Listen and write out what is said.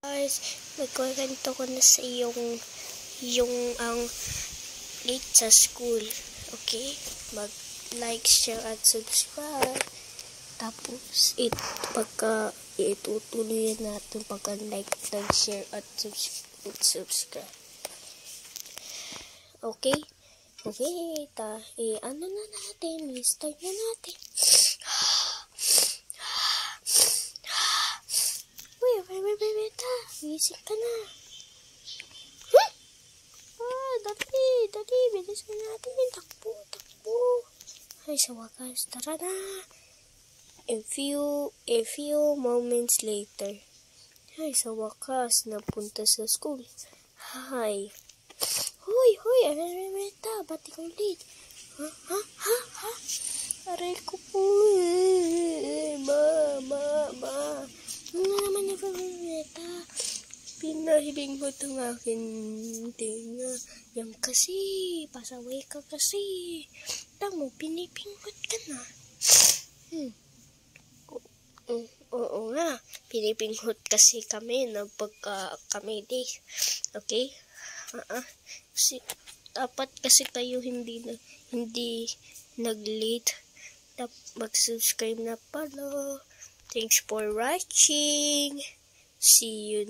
Guys, magkwento ko na sa yung ang late sa school. Okay? Mag-like, share, at subscribe. Tapos, pagka itutuloy natin pagka-like, share, at subscribe. Okay? Okay, ano na natin? Start na natin. Gising ka na. Dali, bilis na natin. Takbo. Ay, sa wakas, tara na. A few moments later. Ay, sa wakas, napunta sa school. Hi. Hoy, Aremeta, ba't ikaw late? Ha? Aray ko po. Ma. Ano naman yung Aremeta? Pinahilingot ang aking tinga. Yan kasi, pasaway ka kasi. Tamo, pinipingot ka na. Oo nga, pinipingot kasi kami na pagka kami day. Okay? Kasi, dapat kasi kayo hindi nag-late. Mag-subscribe na pala. Thanks for watching. See you.